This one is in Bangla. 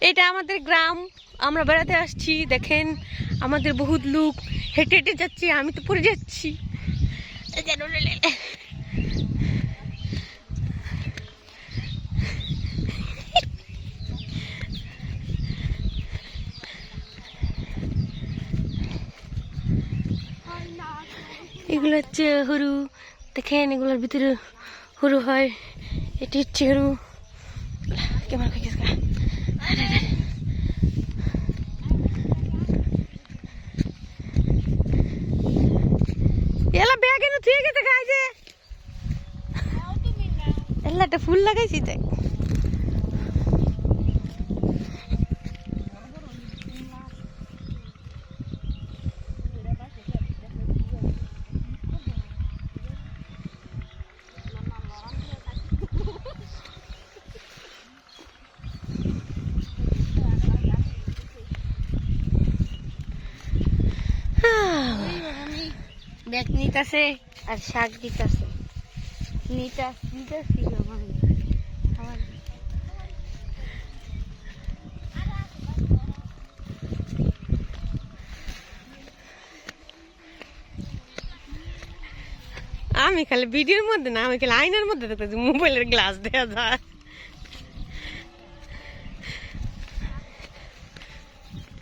এটা আমাদের গ্রাম, আমরা বেড়াতে আসছি। দেখেন আমাদের বহুত লোক হেঁটে হেঁটে যাচ্ছি, আমি তো পড়ে যাচ্ছি। এগুলো হচ্ছে হরু, দেখেন এগুলোর ভিতরে হরু হয়। এটি হচ্ছে হরু। কেমন এলা ব্যাগ এনে থুয়ে গেছে গাইছে। এলা একটা ফুল লাগাইছি দেখ। ব্যাগ নিতেছে আর শাক দিতেছে। নিতেছি আমি খালি ভিডিওর মধ্যে না, আমি খালি আয়নার মধ্যে দেখতেছি মোবাইলের গ্লাস দেওয়া যায়।